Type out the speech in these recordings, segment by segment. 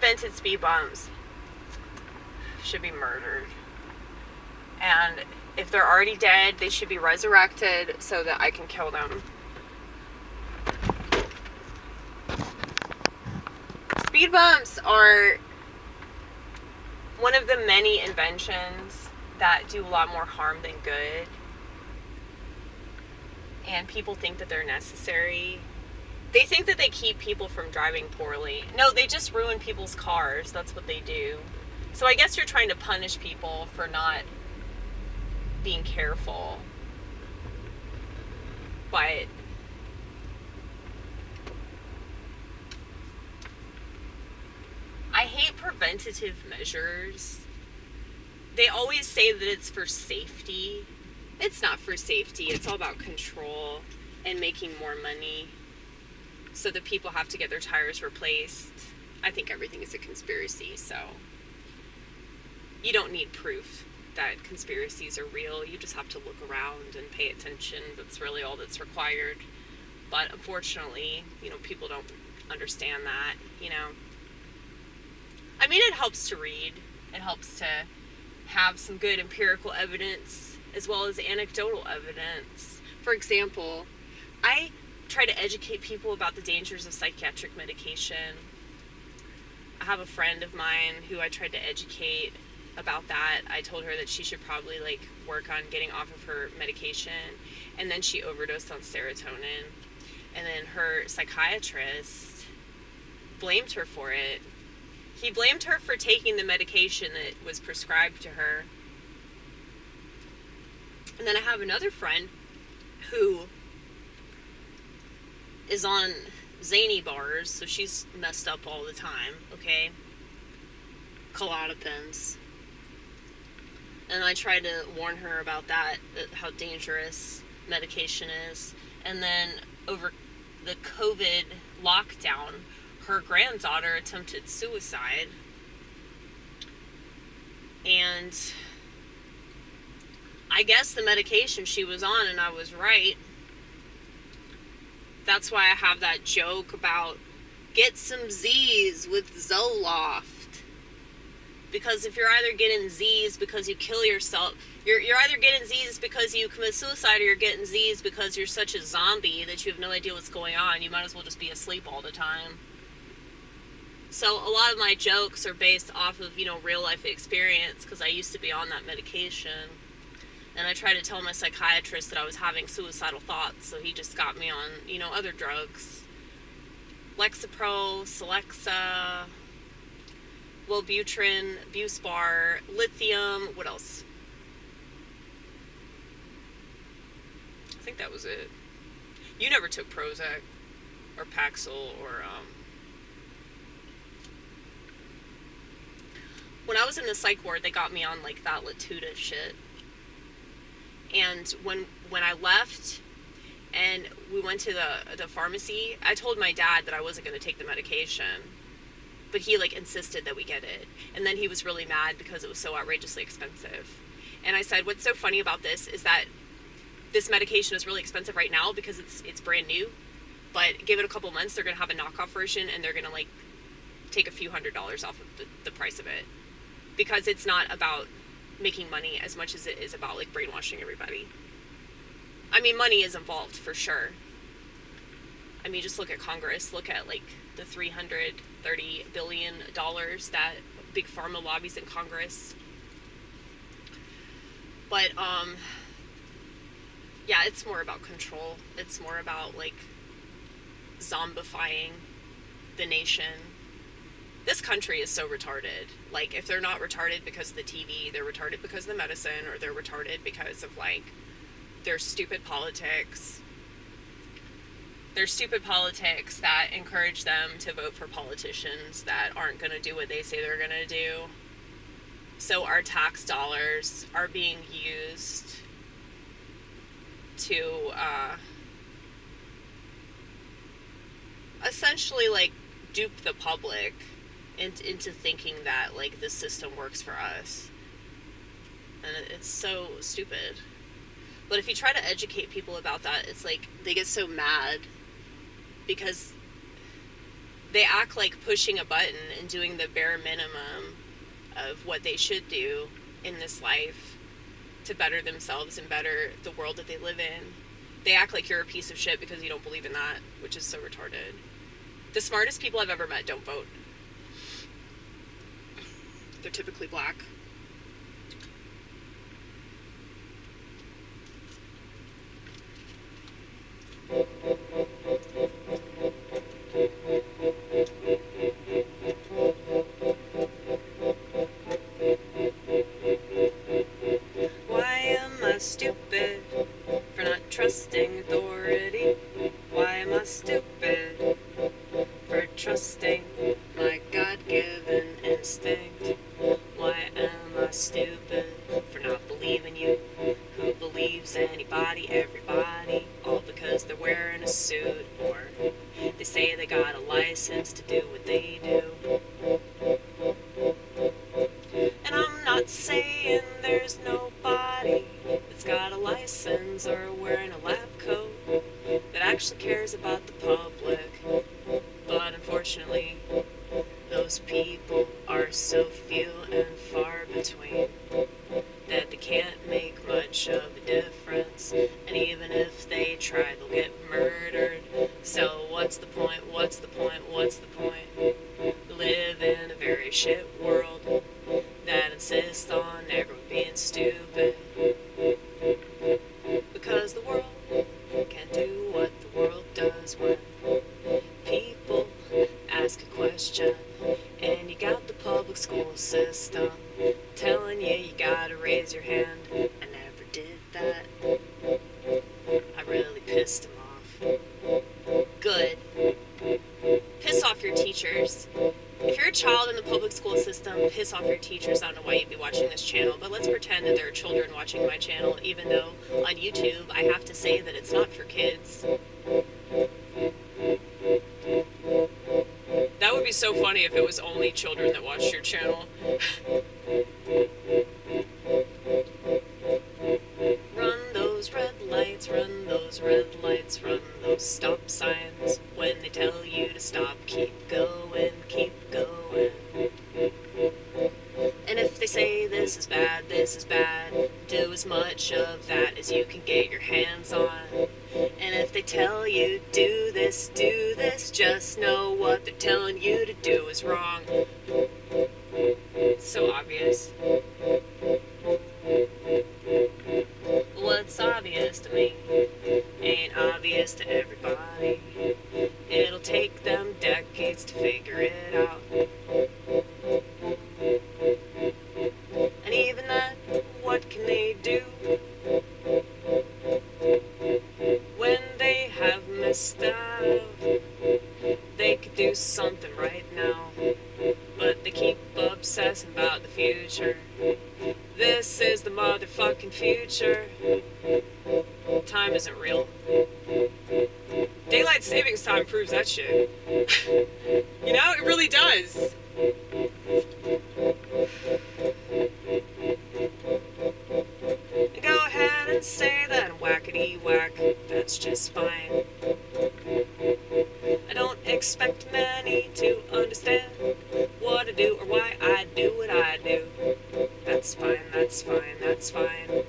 invented speed bumps should be murdered. And if they're already dead, they should be resurrected so that I can kill them. Speed bumps are one of the many inventions that do a lot more harm than good. And people think that they're necessary. They think that they keep people from driving poorly. No, they just ruin people's cars. That's what they do. So I guess you're trying to punish people for not being careful. But I hate preventative measures. They always say that it's for safety. It's not for safety. It's all about control and making more money so that people have to get their tires replaced. I think everything is a conspiracy, so you don't need proof that conspiracies are real. You just have to look around and pay attention. That's really all that's required. But unfortunately, people don't understand that, I mean, it helps to read. It helps to have some good empirical evidence as well as anecdotal evidence. For example, I try to educate people about the dangers of psychiatric medication. I have a friend of mine who I tried to educate about that. I told her that she should probably work on getting off of her medication, and then she overdosed on serotonin, and then her psychiatrist blamed her for it. He blamed her for taking the medication that was prescribed to her. And then I have another friend who is on zany bars, so she's messed up all the time, okay? Klonopins. And I tried to warn her about that, how dangerous medication is. And then over the COVID lockdown, her granddaughter attempted suicide. And I guess the medication she was on, and I was right. That's why I have that joke about get some Z's with Zoloft. Because if you're either getting Z's because you kill yourself, you're either getting Z's because you commit suicide, or you're getting Z's because you're such a zombie that you have no idea what's going on. You might as well just be asleep all the time. So a lot of my jokes are based off of, real life experience, because I used to be on that medication. And I tried to tell my psychiatrist that I was having suicidal thoughts, so he just got me on, other drugs. Lexapro, Celexa, Wellbutrin, Buspar, lithium, what else? I think that was it. You never took Prozac or Paxil or when I was in the psych ward, they got me on that Latuda shit. And when I left and we went to the pharmacy, I told my dad that I wasn't going to take the medication, but he insisted that we get it. And then he was really mad because it was so outrageously expensive. And I said, what's so funny about this is that this medication is really expensive right now because it's brand new, but give it a couple months, they're going to have a knockoff version, and they're going to take a few $100s off of the price of it, because it's not about making money as much as it is about brainwashing everybody. I mean, money is involved for sure. I mean, just look at Congress. Look at the $330 billion that big pharma lobbies in Congress. But yeah, it's more about control. It's more about zombifying the nation. This country is so retarded. If they're not retarded because of the TV, they're retarded because of the medicine, or they're retarded because of their stupid politics. There's stupid politics that encourage them to vote for politicians that aren't going to do what they say they're going to do. So our tax dollars are being used to essentially dupe the public into thinking that the system works for us. And it's so stupid. But if you try to educate people about that, it's they get so mad because they act like pushing a button and doing the bare minimum of what they should do in this life to better themselves and better the world that they live in. They act like you're a piece of shit because you don't believe in that, which is so retarded. The smartest people I've ever met don't vote. They're typically black. Why am I stupid for not trusting authority? Why am I stupid for trusting my God-given instinct? Why am I stupid for not believing you? Who believes anybody, everybody, all because they're wearing a suit, or they say they got a license to do what they do. And I'm not saying there's nobody that's got a license or wearing a lab coat that actually cares about the public, but unfortunately those people are so few and far between that they can't make much of a difference, and even if they try, they'll get murdered. So what's the point, what's the point, what's the point? We live in a very shit world that insists on never being stupid, because the world can do what the world does when people ask a question, and you got the public school system telling you you gotta raise your hand. I never did that. I really pissed them off. Good. Piss off your teachers. If you're a child in the public school system, piss off your teachers. I don't know why you'd be watching this channel, but let's pretend that there are children watching my channel, even though on YouTube I have to say that it's not for kids. That would be so funny if it was only children that watched your channel. Run those red lights, run those red lights, run those stop signs. When they tell you to stop, keep going, keep going. And if they say this is bad, do as much of that as you can get your hands on. And if they tell you do this, just know what they're telling you to do is wrong. So obvious. What's obvious to me ain't obvious to everybody. It'll take them decades to figure it out. And even that, what can they do when they have missed out? They could do something right now, but they keep obsessing about the future. This is the motherfucking future. Time isn't real. Daylight savings time proves that shit. You know, it really does. Go ahead and say that I'm whackety whack. That's just fine. I don't expect many to understand what I do or why I do what I do. That's fine, that's fine, that's fine.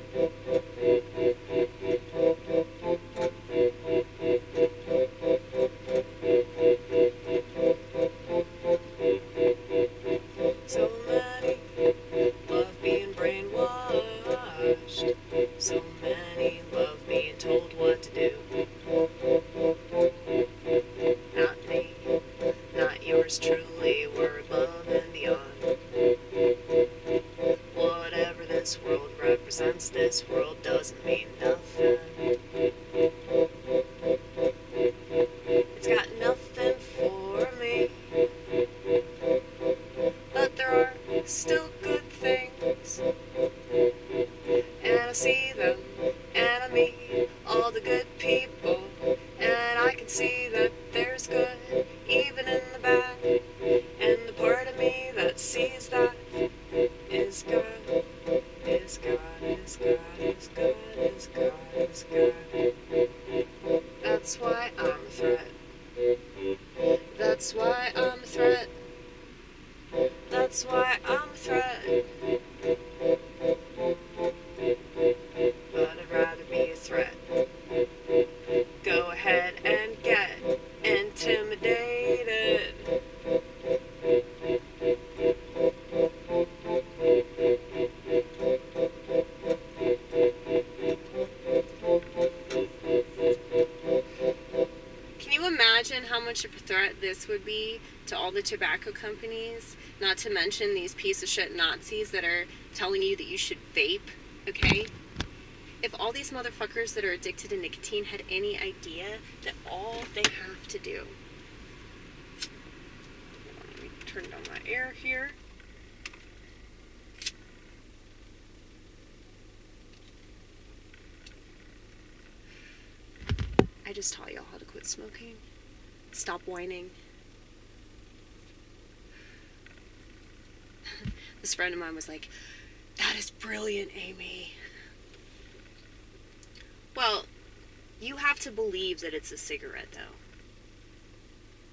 So many love being brainwashed. So many love being told what to do. Not me, not yours truly, we're above and beyond. Whatever this world represents, this world doesn't mean nothing. It's got nothing for me. But there are still good things, and I see them, and I meet all the good people, and I can see that there's good even in the bad, and the part of me that sees that is God, is God, is God, is God, is God, is God. That's why I'm a threat. That's why That's why I'm a threat. But I'd rather be a threat. Go ahead and get intimidated. Can you imagine how much of a threat this would be to all the tobacco companies? Not to mention these piece of shit Nazis that are telling you that you should vape, okay? If all these motherfuckers that are addicted to nicotine had any idea that all they have to do... Hold on, let me turn down my air here. I just taught y'all how to quit smoking. Stop whining. This friend of mine was like, "That is brilliant, Amy." Well, you have to believe that it's a cigarette, though.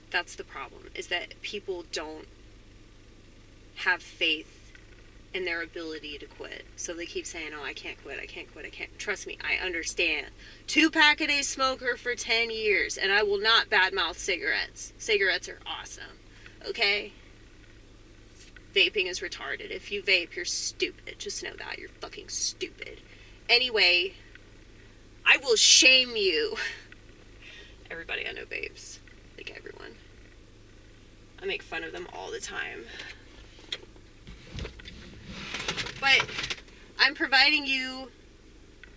That's the problem, is that people don't have faith in their ability to quit. So they keep saying, "Oh, I can't quit, I can't quit, I can't." Trust me, I understand. 2-pack-a-day smoker for 10 years, and I will not badmouth cigarettes. Cigarettes are awesome, okay? Vaping is retarded. If you vape, you're stupid. Just know that. You're fucking stupid. Anyway, I will shame you. Everybody I know vapes. Like everyone. I make fun of them all the time. But I'm providing you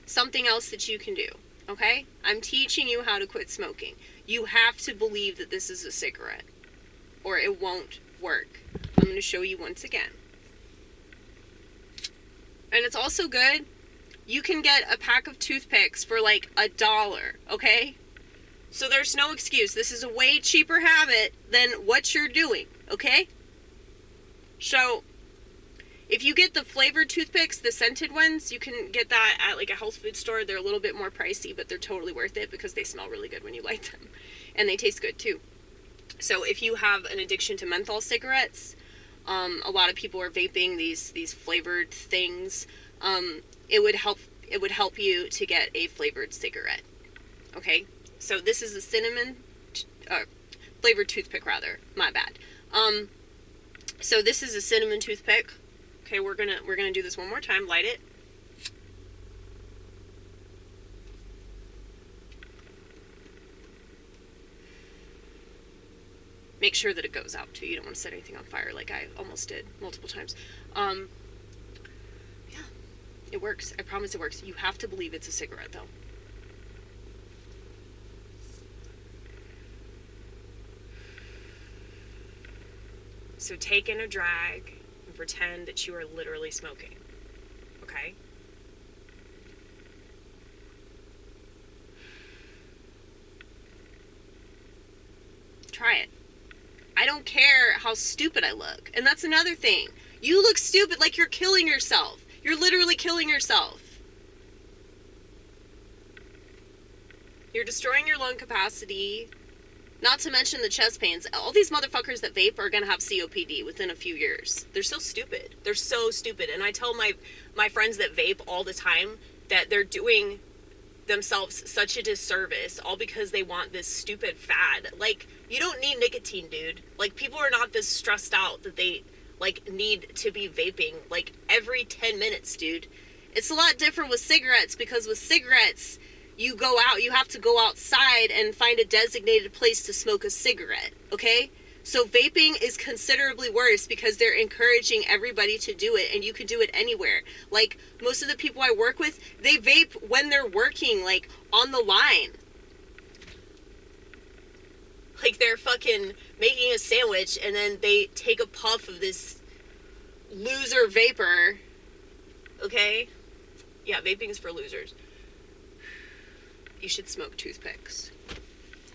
something else that you can do, okay? I'm teaching you how to quit smoking. You have to believe that this is a cigarette, or it won't work. I'm going to show you once again. And it's also good. You can get a pack of toothpicks for like $1, okay? So there's no excuse. This is a way cheaper habit than what you're doing, okay? So if you get the flavored toothpicks, the scented ones, you can get that at like a health food store. They're a little bit more pricey, but they're totally worth it because they smell really good when you light them. And they taste good too. So if you have an addiction to menthol cigarettes, a lot of people are vaping these flavored things. It would help you to get a flavored cigarette. Okay? So this is a cinnamon flavored toothpick rather. My bad. So this is a cinnamon toothpick. Okay, we're gonna do this one more time. Light it. Make sure that it goes out too. You don't want to set anything on fire like I almost did multiple times. Yeah, it works. I promise it works. You have to believe it's a cigarette though. So take in a drag and pretend that you are literally smoking. Okay? Try it. I don't care how stupid I look. And that's another thing. You look stupid like you're killing yourself. You're literally killing yourself. You're destroying your lung capacity. Not to mention the chest pains. All these motherfuckers that vape are going to have COPD within a few years. They're so stupid. They're so stupid. And I tell my friends that vape all the time that they're doing themselves such a disservice all because they want this stupid fad. Like, you don't need nicotine, dude. Like, people are not this stressed out that they, like, need to be vaping, like, every 10 minutes, dude. It's a lot different with cigarettes because with cigarettes, you go out, you have to go outside and find a designated place to smoke a cigarette, okay? So vaping is considerably worse because they're encouraging everybody to do it, and you can do it anywhere. Like, most of the people I work with, they vape when they're working, like, on the line. Like, they're fucking making a sandwich, and then they take a puff of this loser vapor, okay? Yeah, vaping is for losers. You should smoke toothpicks.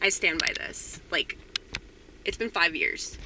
I stand by this. Like, it's been 5 years.